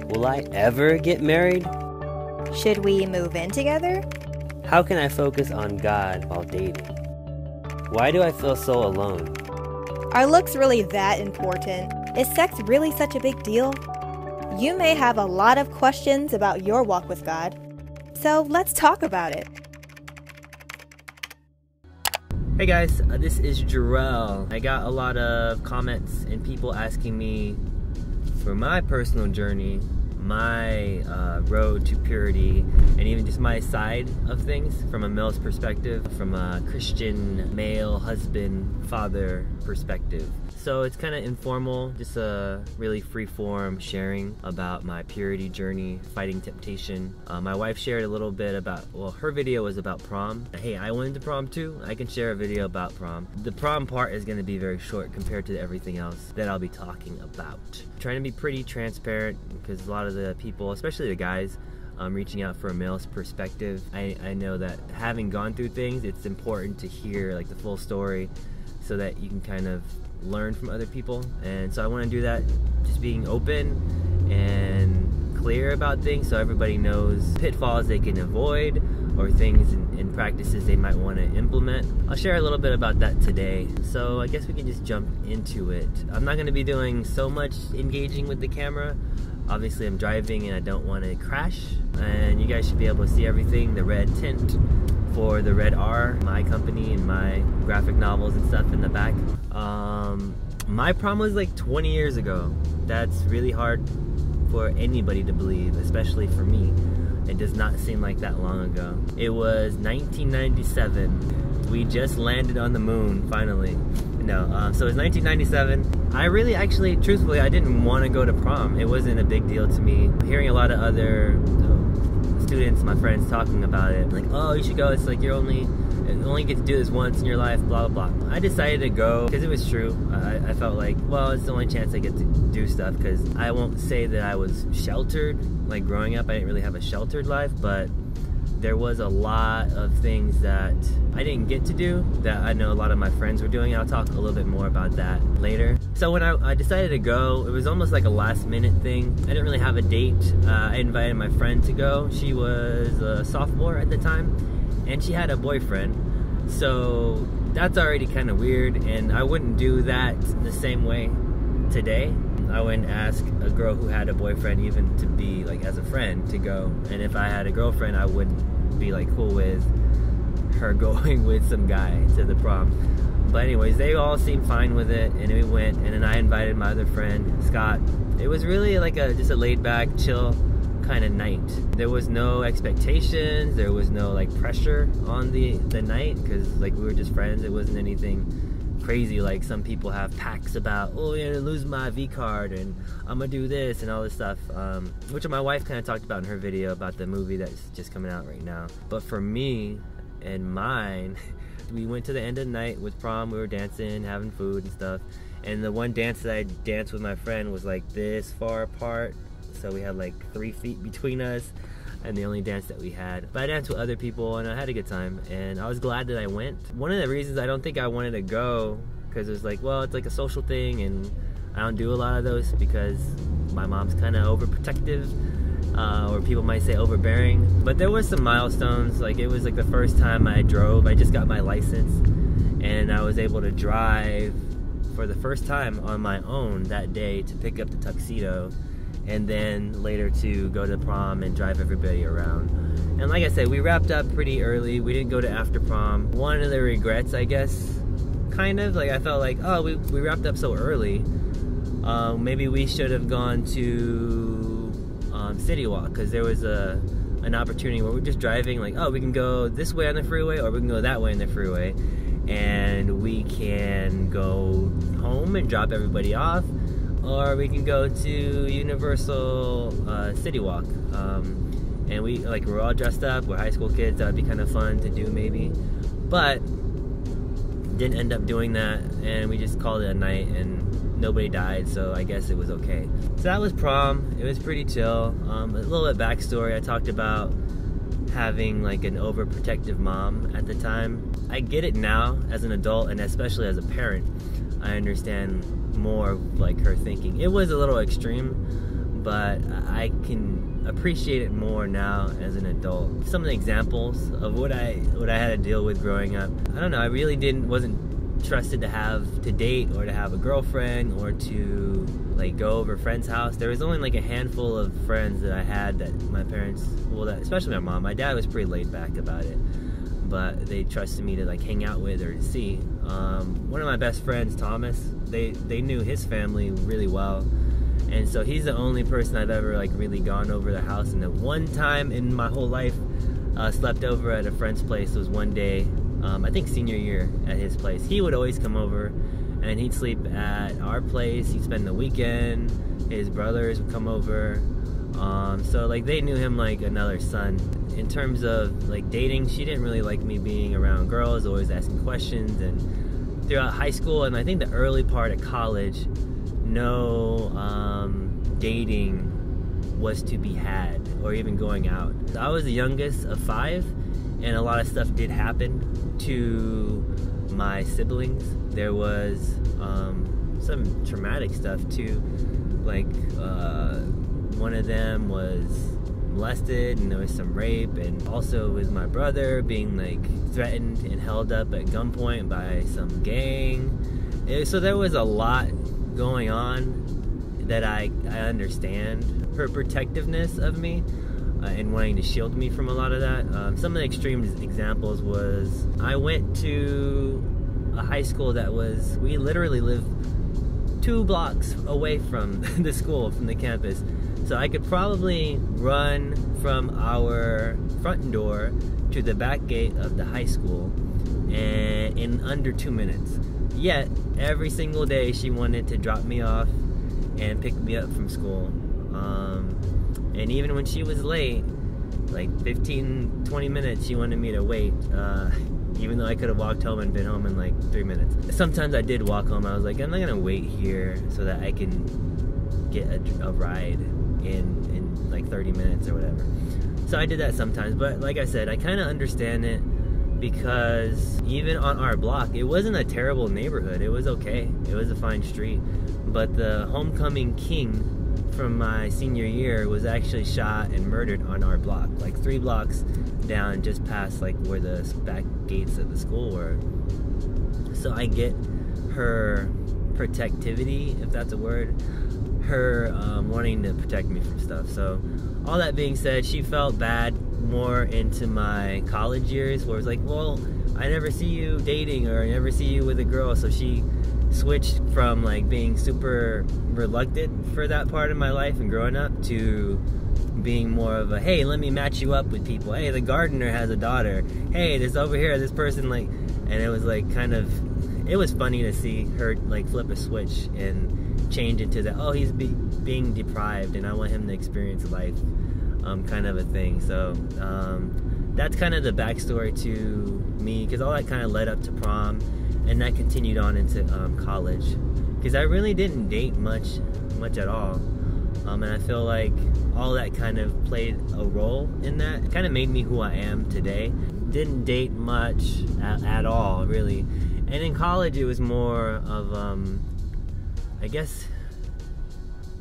Will I ever get married? Should we move in together? How can I focus on God while dating? Why do I feel so alone? Are looks really that important? Is sex really such a big deal? You may have a lot of questions about your walk with God, so let's talk about it. Hey guys, this is Jarrell. I got a lot of comments and people asking me for my personal journey, my road to purity, and even just my side of things from a male's perspective, from a Christian male husband, father perspective. So it's kind of informal, just a really free-form sharing about my purity journey, fighting temptation. My wife shared a little bit about, well, her video was about prom. Hey, I went to prom too. I can share a video about prom. The prom part is going to be very short compared to everything else that I'll be talking about. I'm trying to be pretty transparent because a lot of the people, especially the guys, reaching out for a male's perspective. I know that having gone through things, it's important to hear like the full story so that you can kind of learn from other people. And so I want to do that, just being open and clear about things so everybody knows pitfalls they can avoid or things and practices they might want to implement. I'll share a little bit about that today. So I guess we can just jump into it. I'm not going to be doing so much engaging with the camera. Obviously I'm driving and I don't want to crash, and you guys should be able to see everything. The red tint for the Red R, my company and my graphic novels and stuff in the back. My prom was like 20 years ago. That's really hard for anybody to believe, especially for me. It does not seem like that long ago. It was 1997. We just landed on the moon, finally. No, so it was 1997. I really, actually, truthfully, I didn't want to go to prom. It wasn't a big deal to me. Hearing a lot of other students, my friends, talking about it, like, oh, you should go. It's like you only get to do this once in your life, blah, blah, blah. I decided to go because it was true. I felt like, well, it's the only chance I get to do stuff, because I won't say that I was sheltered. Like growing up, I didn't really have a sheltered life, but there was a lot of things that I didn't get to do that I know a lot of my friends were doing. I'll talk a little bit more about that later. So when I decided to go, it was almost like a last minute thing. I didn't really have a date. I invited my friend to go. She was a sophomore at the time, and she had a boyfriend. So that's already kind of weird, and I wouldn't do that the same way today. I wouldn't ask a girl who had a boyfriend even to be like as a friend to go. And if I had a girlfriend, I wouldn't be like cool with her going with some guy to the prom. But anyways, they all seemed fine with it, and we went, and then I invited my other friend, Scott. It was really like just a laid back, chill kind of night. There was no expectations, there was no like pressure on the night, because like we were just friends. It wasn't anything crazy like some people have pacts about, oh, you're gonna lose my V card and I'm gonna do this and all this stuff, which my wife kind of talked about in her video about the movie that's just coming out right now. But for me and mine, we went to the end of the night with prom. We were dancing, having food and stuff, and the one dance that I danced with my friend was like this far apart, so we had like 3 feet between us, and the only dance that we had. But I danced with other people and I had a good time, and I was glad that I went. One of the reasons I don't think I wanted to go, because it was like, well, it's like a social thing and I don't do a lot of those because my mom's kind of overprotective, or people might say overbearing. But there was some milestones. Like it was like the first time I drove. I just got my license and I was able to drive for the first time on my own that day to pick up the tuxedo, and then later to go to prom and drive everybody around. And like I said, we wrapped up pretty early. We didn't go to after prom. One of the regrets, I guess, kind of, like I felt like, oh, we wrapped up so early. Maybe we should have gone to City Walk, because there was an opportunity where we're just driving, like, oh, we can go this way on the freeway or we can go that way on the freeway. And we can go home and drop everybody off, or we can go to Universal City Walk. And we're all dressed up, we're high school kids, that would be kind of fun to do maybe. But didn't end up doing that, and we just called it a night, and nobody died, so I guess it was okay. So that was prom. It was pretty chill. A little bit backstory, I talked about having like an overprotective mom at the time. I get it now as an adult, and especially as a parent. I understand more of like her thinking. It was a little extreme, but I can appreciate it more now as an adult. Some of the examples of what I had to deal with growing up. I don't know, I really wasn't trusted to date or to have a girlfriend or to like go over a friend's house. There was only like a handful of friends that I had that my parents, especially my mom. My dad was pretty laid back about it, but they trusted me to like hang out with or to see. One of my best friends, Thomas, they knew his family really well, and so he's the only person I've ever like really gone over their house. And the one time in my whole life slept over at a friend's place was one day, I think senior year at his place. He would always come over and he'd sleep at our place. He'd spend the weekend. His brothers would come over. So like they knew him like another son. In terms of like dating, she didn't really like me being around girls, always asking questions. And throughout high school and I think the early part of college, no dating was to be had or even going out. I was the youngest of 5, and a lot of stuff did happen to my siblings. There was some traumatic stuff too, like one of them was molested and there was some rape, and also with my brother being like threatened and held up at gunpoint by some gang. So there was a lot going on that I understand. Her protectiveness of me and wanting to shield me from a lot of that. Some of the extreme examples was I went to a high school that we literally lived 2 blocks away from the school, from the campus. So I could probably run from our front door to the back gate of the high school and in under 2 minutes. Yet, every single day she wanted to drop me off and pick me up from school. And even when she was late, like 15-20 minutes, she wanted me to wait, even though I could have walked home and been home in like 3 minutes. Sometimes I did walk home. I was like, I'm not gonna wait here so that I can get a ride in like 30 minutes or whatever. So I did that sometimes, but like I said, I kind of understand it, because even on our block, it wasn't a terrible neighborhood. It was okay. It was a fine street. But the homecoming king from my senior year was actually shot and murdered on our block, like 3 blocks down, just past like where the back gates of the school were. So I get her protectivity, if that's a word, her wanting to protect me from stuff. So all that being said, she felt bad more into my college years, where it's like, well, I never see you dating or I never see you with a girl. So she switched from like being super reluctant for that part of my life and growing up to being more of a, hey, let me match you up with people. Hey, the gardener has a daughter. Hey, this over here, this person, like, and it was like kind of, it was funny to see her like flip a switch and change into that, oh, he's being deprived and I want him to experience life, kind of a thing. So that's kind of the backstory to me, because all that kind of led up to prom, and that continued on into college, because I really didn't date much at all, and I feel like all that kind of played a role in that. It kind of made me who I am today. Didn't date much at all, really. And in college it was more of I guess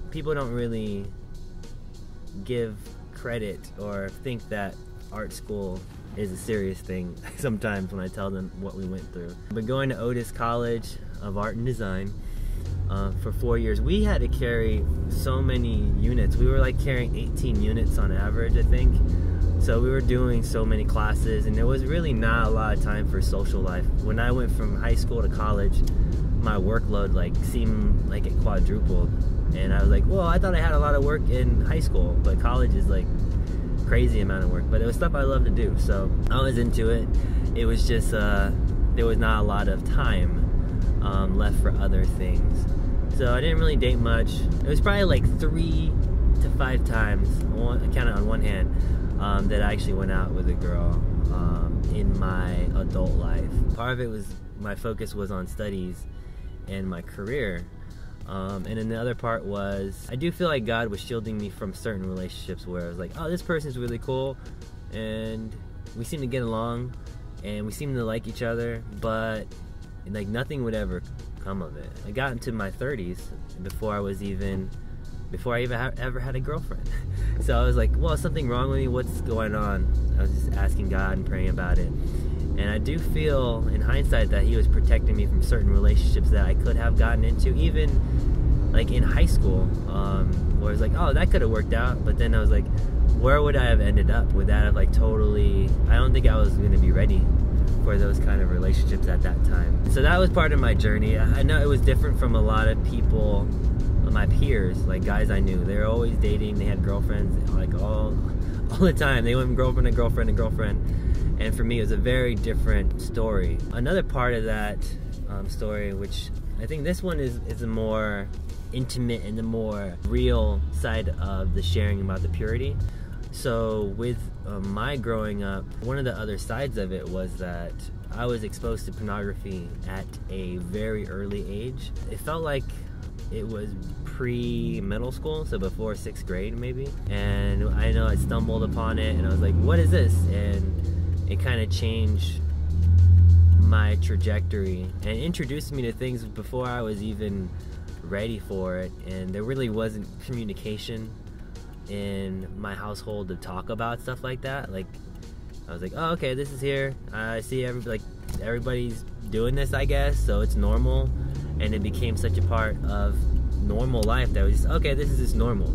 people don't really give credit or think that art school is a serious thing sometimes when I tell them what we went through. But going to Otis College of Art and Design for 4 years, we had to carry so many units. We were like carrying 18 units on average, I think. So we were doing so many classes, and there was really not a lot of time for social life. When I went from high school to college, my workload like seemed like it quadrupled, and I was like, well, I thought I had a lot of work in high school, but college is like crazy amount of work. But it was stuff I loved to do, so I was into it. It was just there was not a lot of time left for other things, so I didn't really date much. It was probably like 3 to 5 times, I count it on one hand, that I actually went out with a girl in my adult life. Part of it was my focus was on studies and my career, and then the other part was I do feel like God was shielding me from certain relationships where I was like, oh, this person's really cool and we seem to get along and we seem to like each other, but like nothing would ever come of it. I got into my 30s before I was even before I even ever had a girlfriend. So I was like, well, is something wrong with me? What's going on? I was just asking God and praying about it. And I do feel, in hindsight, that he was protecting me from certain relationships that I could have gotten into, even like in high school, where it's like, oh, that could have worked out. But then I was like, where would I have ended up? Would that have like totally, I don't think I was going to be ready for those kind of relationships at that time. So that was part of my journey. I know it was different from a lot of people, my peers, like guys I knew. They were always dating, they had girlfriends like all the time. They went from girlfriend to girlfriend to girlfriend. And for me, it was a very different story. Another part of that story, which I think this one is the more intimate and the more real side of the sharing about the purity. So with my growing up, one of the other sides of it was that I was exposed to pornography at a very early age. It felt like it was pre-middle school, so before 6th grade maybe. And I know I stumbled upon it and I was like, what is this? And it kind of changed my trajectory and introduced me to things before I was even ready for it. And there really wasn't communication in my household to talk about stuff like that. Like, I was like, oh, okay, this is here. I see everybody's doing this, I guess, so it's normal. And it became such a part of normal life that was just, okay, this is just normal,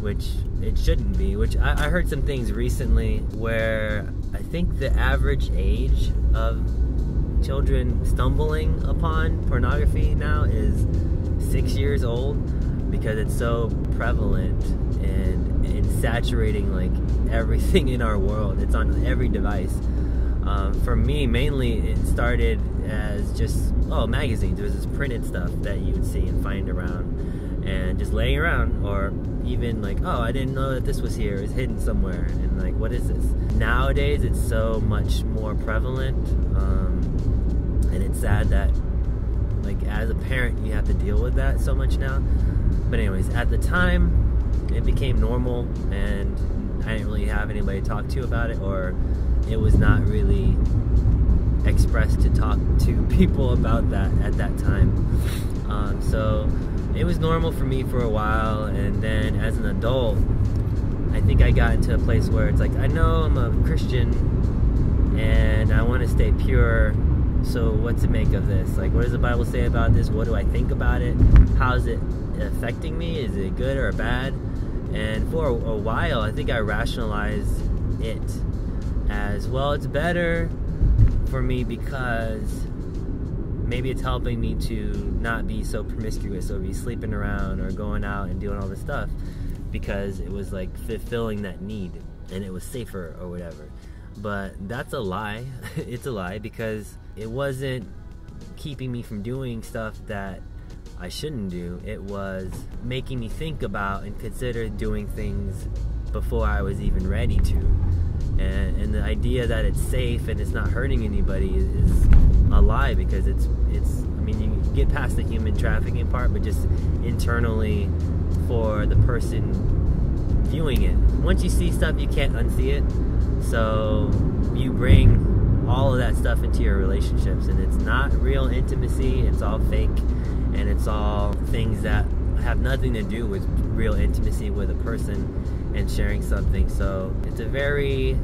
which it shouldn't be. Which I heard some things recently where I think the average age of children stumbling upon pornography now is 6 years old, because it's so prevalent and saturating like everything in our world. It's on every device. For me, mainly it started as just, magazines. There was this printed stuff that you would see and find around and just laying around, or even like, oh, I didn't know that this was here, it's hidden somewhere, and like, what is this? Nowadays it's so much more prevalent, and it's sad that like as a parent you have to deal with that so much now. But anyways, at the time it became normal and I didn't really have anybody to talk to about it, or it was not really expressed to talk to people about that at that time. So it was normal for me for a while, and then as an adult I think I got into a place where it's like, I know I'm a Christian and I want to stay pure, so what to make of this? Like, what does the Bible say about this? What do I think about it? How is it affecting me? Is it good or bad? And for a while I think I rationalized it as, well, it's better for me because maybe it's helping me to not be so promiscuous or be sleeping around or going out and doing all this stuff, because it was like fulfilling that need and it was safer or whatever. But that's a lie. It's a lie, because it wasn't keeping me from doing stuff that I shouldn't do. It was making me think about and consider doing things before I was even ready to. And the idea that it's safe and it's not hurting anybody is a lie, because it's I mean, you get past the human trafficking part, but just internally for the person viewing it. Once you see stuff, you can't unsee it. So you bring all of that stuff into your relationships, and it's not real intimacy, it's all fake, and it's all things that have nothing to do with real intimacy with a person and sharing something. So it's a very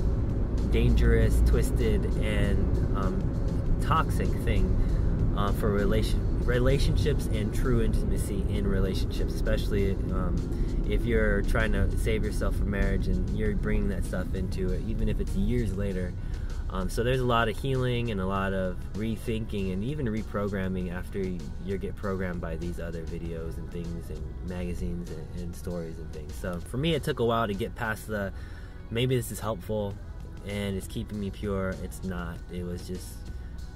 dangerous, twisted, and toxic thing for relationships and true intimacy in relationships, especially if you're trying to save yourself from marriage and you're bringing that stuff into it, even if it's years later. So there's a lot of healing and a lot of rethinking and even reprogramming after you get programmed by these other videos and things and magazines and stories and things. So for me, it took a while to get past the, maybe this is helpful and it's keeping me pure. It's not. It was just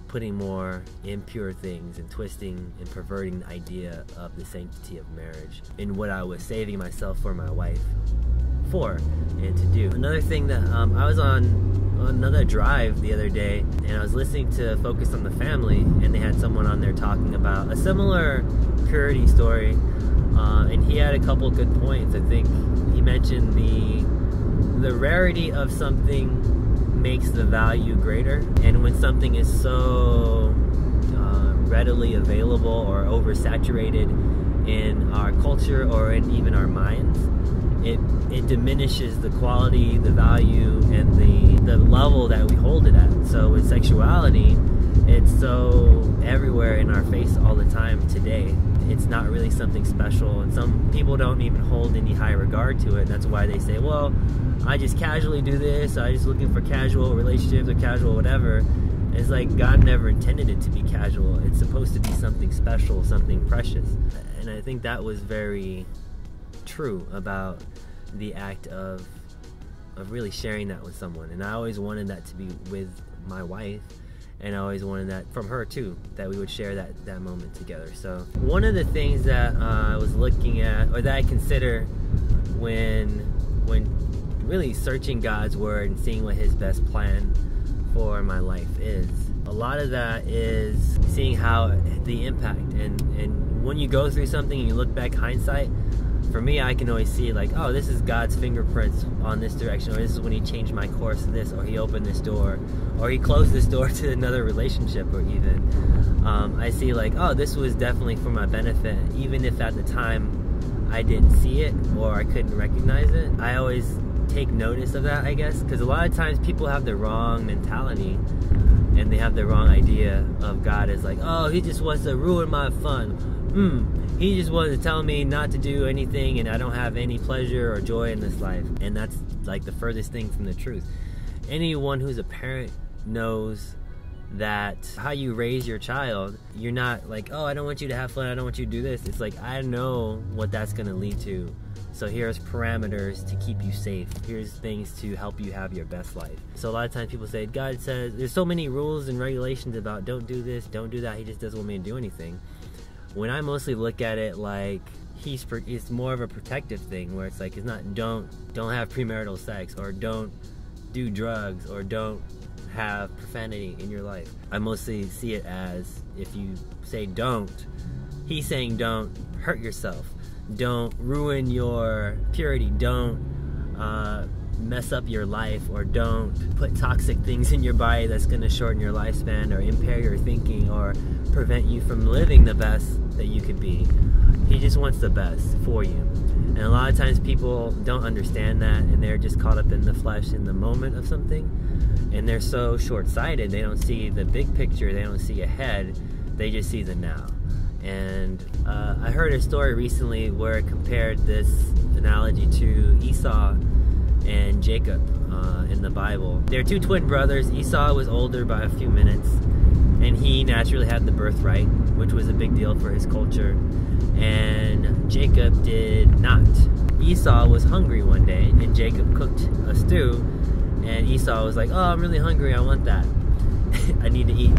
putting more impure things and twisting and perverting the idea of the sanctity of marriage in what I was saving myself for my wife for and to do. Another thing that I was on another drive the other day and I was listening to Focus on the Family, and they had someone on there talking about a similar purity story, and he had a couple good points. I think he mentioned the rarity of something makes the value greater, and when something is so readily available or oversaturated, in our culture or in even our minds, it diminishes the quality, the value, and the level that we hold it at. So with sexuality, it's so everywhere in our face all the time today. It's not really something special, and some people don't even hold any high regard to it. That's why they say, well, I just casually do this, I'm just looking for casual relationships or casual whatever. It's like God never intended it to be casual. It's supposed to be something special, something precious. And I think that was very true about the act of really sharing that with someone. And I always wanted that to be with my wife, and I always wanted that from her too, that we would share that moment together. So one of the things that I was looking at, or that I consider when really searching God's word and seeing what his best plan for my life is, a lot of that is seeing how the impact, and when you go through something and you look back, hindsight, for me, I can always see like, oh, this is God's fingerprints on this direction, or this is when he changed my course to this, or he opened this door, or he closed this door to another relationship, or even I see like, oh, this was definitely for my benefit, even if at the time I didn't see it or I couldn't recognize it. I always take notice of that, I guess, because a lot of times people have the wrong mentality and they have the wrong idea of God as like, oh, he just wants to ruin my fun. He just wanted to tell me not to do anything, and I don't have any pleasure or joy in this life. And that's like the furthest thing from the truth. Anyone who's a parent knows that how you raise your child, you're not like, oh, I don't want you to have fun, I don't want you to do this. It's like, I know what that's going to lead to. So here's parameters to keep you safe. Here's things to help you have your best life. So a lot of times people say, God says, there's so many rules and regulations about don't do this, don't do that. He just doesn't want me to do anything. When I mostly look at it like it's more of a protective thing, where it's like, it's not don't have premarital sex, or don't do drugs, or don't have profanity in your life. I mostly see it as, if you say don't, he's saying don't hurt yourself, don't ruin your purity, don't mess up your life, or don't put toxic things in your body that's going to shorten your lifespan or impair your thinking or prevent you from living the best that you could be. He just wants the best for you. And a lot of times people don't understand that, and they're just caught up in the flesh in the moment of something, and they're so short-sighted. They don't see the big picture, they don't see ahead, they just see the now. And I heard a story recently where it compared this analogy to Esau and Jacob in the Bible. They're two twin brothers. Esau was older by a few minutes, and he naturally had the birthright, which was a big deal for his culture, and Jacob did not. Esau was hungry one day, and Jacob cooked a stew, and Esau was like, oh, I'm really hungry, I want that. I need to eat.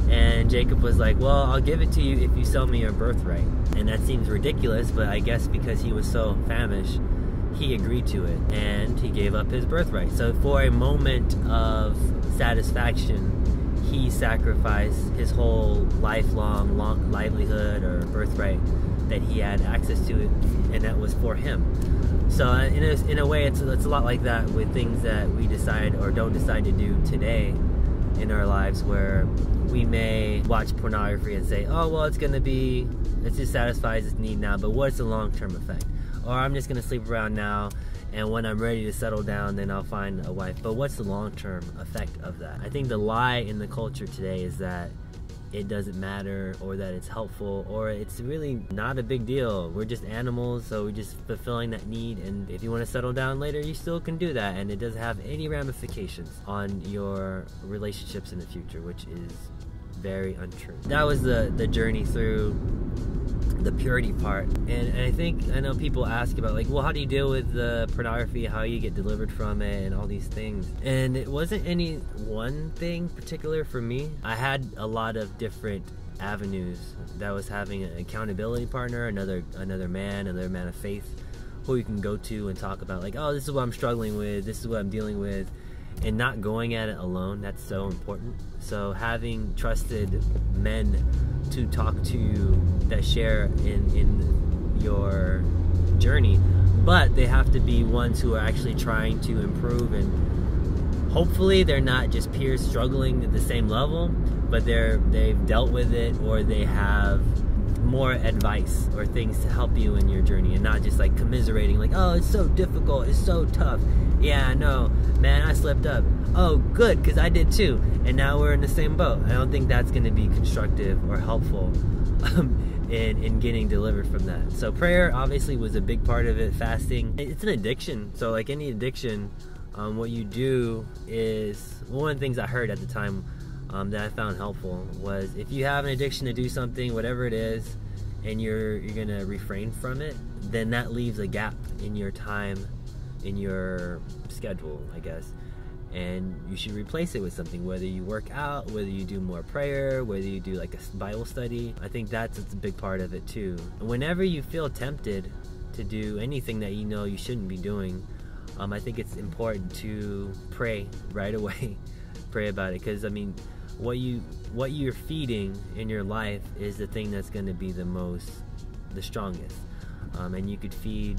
And Jacob was like, well, I'll give it to you if you sell me your birthright. And that seems ridiculous, but I guess because he was so famished, he agreed to it, and he gave up his birthright. So for a moment of satisfaction, he sacrificed his whole lifelong livelihood or birthright that he had access to it, and that was for him. So in a way, it's a lot like that with things that we decide or don't decide to do today in our lives, where we may watch pornography and say, oh, well, it just satisfies its need now, but what's the long-term effect? Or I'm just going to sleep around now, and when I'm ready to settle down, then I'll find a wife. But what's the long-term effect of that? I think the lie in the culture today is that it doesn't matter, or that it's helpful, or it's really not a big deal. We're just animals, so we're just fulfilling that need, and if you want to settle down later, you still can do that, and it doesn't have any ramifications on your relationships in the future, which is very untrue. That was the journey through the purity part. And I know people ask about, like, well, how do you deal with the pornography, how you get delivered from it, and all these things. And it wasn't any one thing particular for me. I had a lot of different avenues. That was having an accountability partner, another man of faith, who you can go to and talk about, like, oh, this is what I'm struggling with, this is what I'm dealing with, and not going at it alone. That's so important. So having trusted men to talk to that share in your journey, but they have to be ones who are actually trying to improve, and hopefully they're not just peers struggling at the same level, but they've dealt with it, or they have more advice or things to help you in your journey, and not just like commiserating, like, oh, it's so difficult, it's so tough. Yeah, I know, man, I slipped up. Oh, good, because I did too, and now we're in the same boat. I don't think that's going to be constructive or helpful in getting delivered from that. So prayer obviously was a big part of it. Fasting, it's an addiction. So like any addiction, what you do is, one of the things I heard at the time that I found helpful was, if you have an addiction to do something, whatever it is, and you're gonna refrain from it, then that leaves a gap in your time, in your schedule, I guess, and you should replace it with something, whether you work out, whether you do more prayer, whether you do like a Bible study. I think that's a big part of it too. Whenever you feel tempted to do anything that you know you shouldn't be doing, I think it's important to pray right away. Pray about it, because I mean, what you're feeding in your life is the thing that's going to be the strongest. And you could feed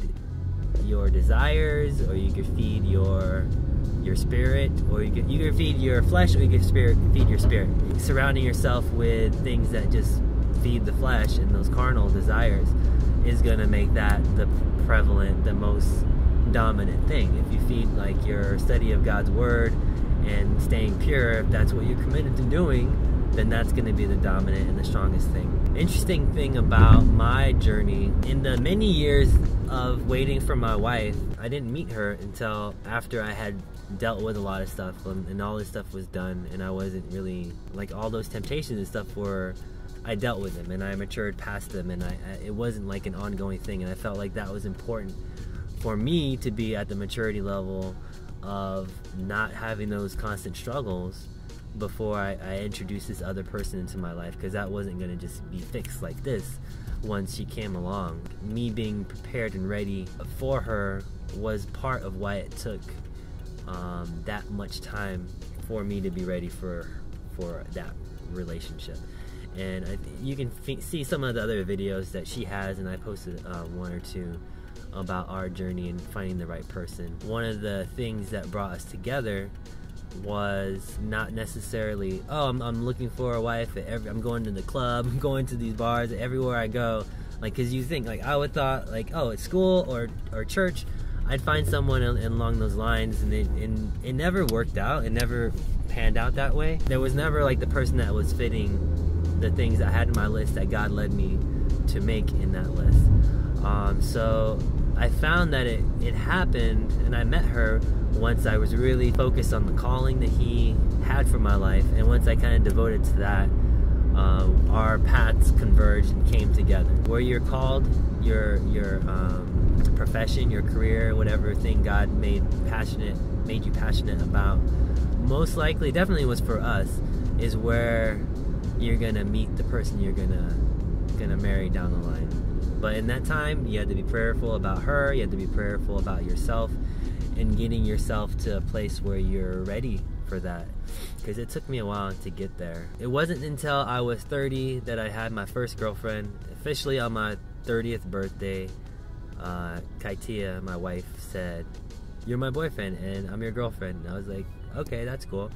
your desires, or you could feed your spirit, or you could feed your flesh, or you could feed your spirit. Surrounding yourself with things that just feed the flesh and those carnal desires is going to make that the prevalent, the most dominant thing. If you feed like your study of God's word and staying pure, if that's what you're committed to doing, then that's going to be the dominant and the strongest thing. Interesting thing about my journey, in the many years of waiting for my wife, I didn't meet her until after I had dealt with a lot of stuff, and all this stuff was done, and I wasn't really, like, all those temptations and stuff were, I dealt with them and I matured past them, and it wasn't like an ongoing thing, and I felt like that was important for me to be at the maturity level of not having those constant struggles before I introduced this other person into my life, because that wasn't going to just be fixed like this once she came along. Me being prepared and ready for her was part of why it took that much time for me to be ready for that relationship. And you can see some of the other videos that she has, and I posted one or two about our journey and finding the right person. One of the things that brought us together was not necessarily, oh, I'm looking for a wife at I'm going to the club, I'm going to these bars, everywhere I go, like, because you think, like, I would thought, like, oh, at school or church I'd find someone along those lines, and it never worked out. It never panned out that way. There was never like the person that was fitting the things I had in my list that God led me to make in that list. So I found that it happened, and I met her once I was really focused on the calling that He had for my life, and once I kind of devoted to that, our paths converged and came together. Where you're called, your profession, your career, whatever thing God made you passionate about, most likely, definitely was for us, is where you're gonna meet the person you're gonna marry down the line. But in that time, you had to be prayerful about her, you had to be prayerful about yourself, and getting yourself to a place where you're ready for that, because it took me a while to get there. It wasn't until I was 30 that I had my first girlfriend. Officially on my 30th birthday, Kytia, my wife, said, "You're my boyfriend and I'm your girlfriend." And I was like, okay, that's cool.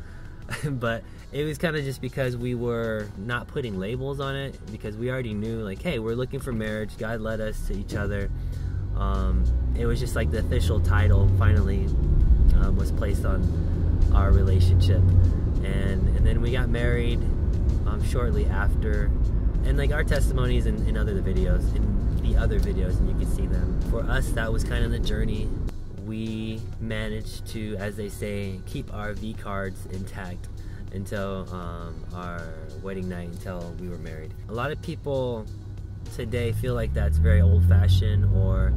But it was kind of just because we were not putting labels on it, because we already knew, like, hey, we're looking for marriage. God led us to each other. It was just like the official title finally was placed on our relationship, and then we got married shortly after. And like our testimonies in other videos, and you can see them. For us, that was kind of the journey. We managed to, as they say, keep our V cards intact until our wedding night, until we were married. A lot of people today feel like that's very old-fashioned, or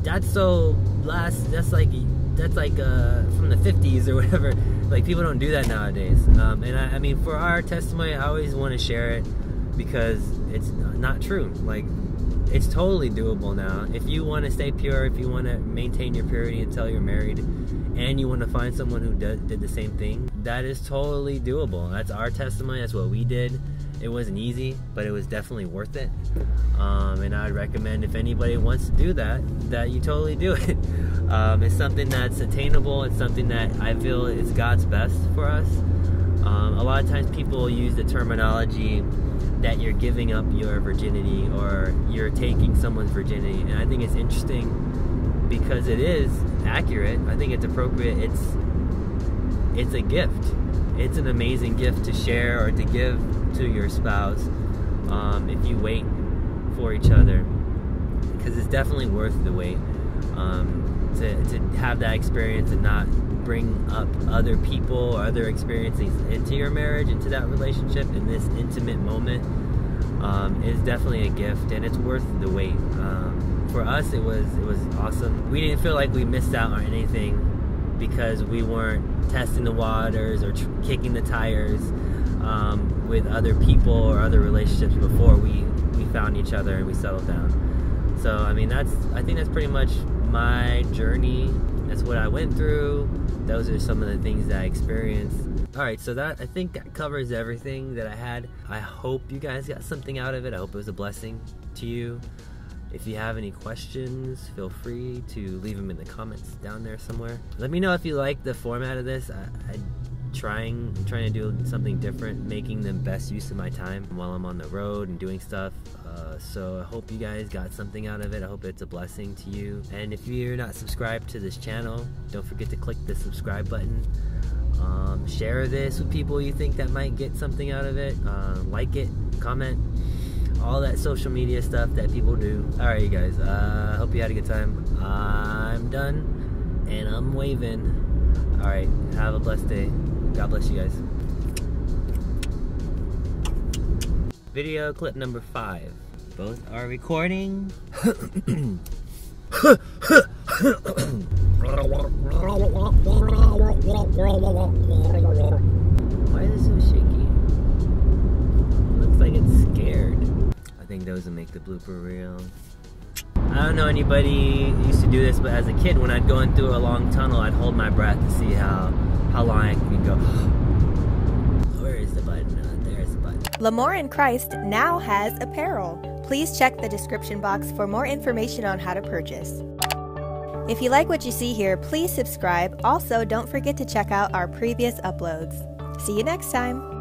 that's like from the 50s or whatever. Like, people don't do that nowadays. And I mean, for our testimony, I always want to share it because it's not true. Like, it's totally doable now. If you want to stay pure, if you want to maintain your purity until you're married, and you want to find someone who did the same thing, that is totally doable. That's our testimony. That's what we did. It wasn't easy, but it was definitely worth it. And I'd recommend, if anybody wants to do that you totally do it. It's something that's attainable. It's something that I feel is God's best for us. A lot of times people use the terminology that you're giving up your virginity or you're taking someone's virginity. And I think it's interesting because it is accurate. I think it's appropriate. It's a gift. It's an amazing gift to share or to give to your spouse if you wait for each other, because it's definitely worth the wait. To have that experience and not bring up other people or other experiences into your marriage, into that relationship, in this intimate moment, is definitely a gift, and it's worth the wait. For us, it was awesome. We didn't feel like we missed out on anything because we weren't testing the waters or kicking the tires with other people or other relationships before we found each other and we settled down. So I mean, I think that's pretty much my journey. That's what I went through. Those are some of the things that I experienced. Alright, so I think that covers everything that I had. I hope you guys got something out of it. I hope it was a blessing to you. If you have any questions, feel free to leave them in the comments down there somewhere. Let me know if you like the format of this. I'm trying to do something different, making the best use of my time while I'm on the road and doing stuff. So I hope you guys got something out of it. I hope it's a blessing to you. And if you're not subscribed to this channel, don't forget to click the subscribe button. Share this with people you think that might get something out of it. Like it, comment, all that social media stuff that people do. Alright, you guys, I hope you had a good time. I'm done, and I'm waving. Alright, have a blessed day. God bless you guys. Video clip number 5. Both are recording. Why is it so shaky? Looks like it's scared. I think those will make the blooper reel. I don't know anybody who used to do this, but as a kid, when I'd go in through a long tunnel, I'd hold my breath to see how long I can go. Where is the button? There's the button. L'amour in Christ now has apparel. Please check the description box for more information on how to purchase. If you like what you see here, please subscribe. Also, don't forget to check out our previous uploads. See you next time.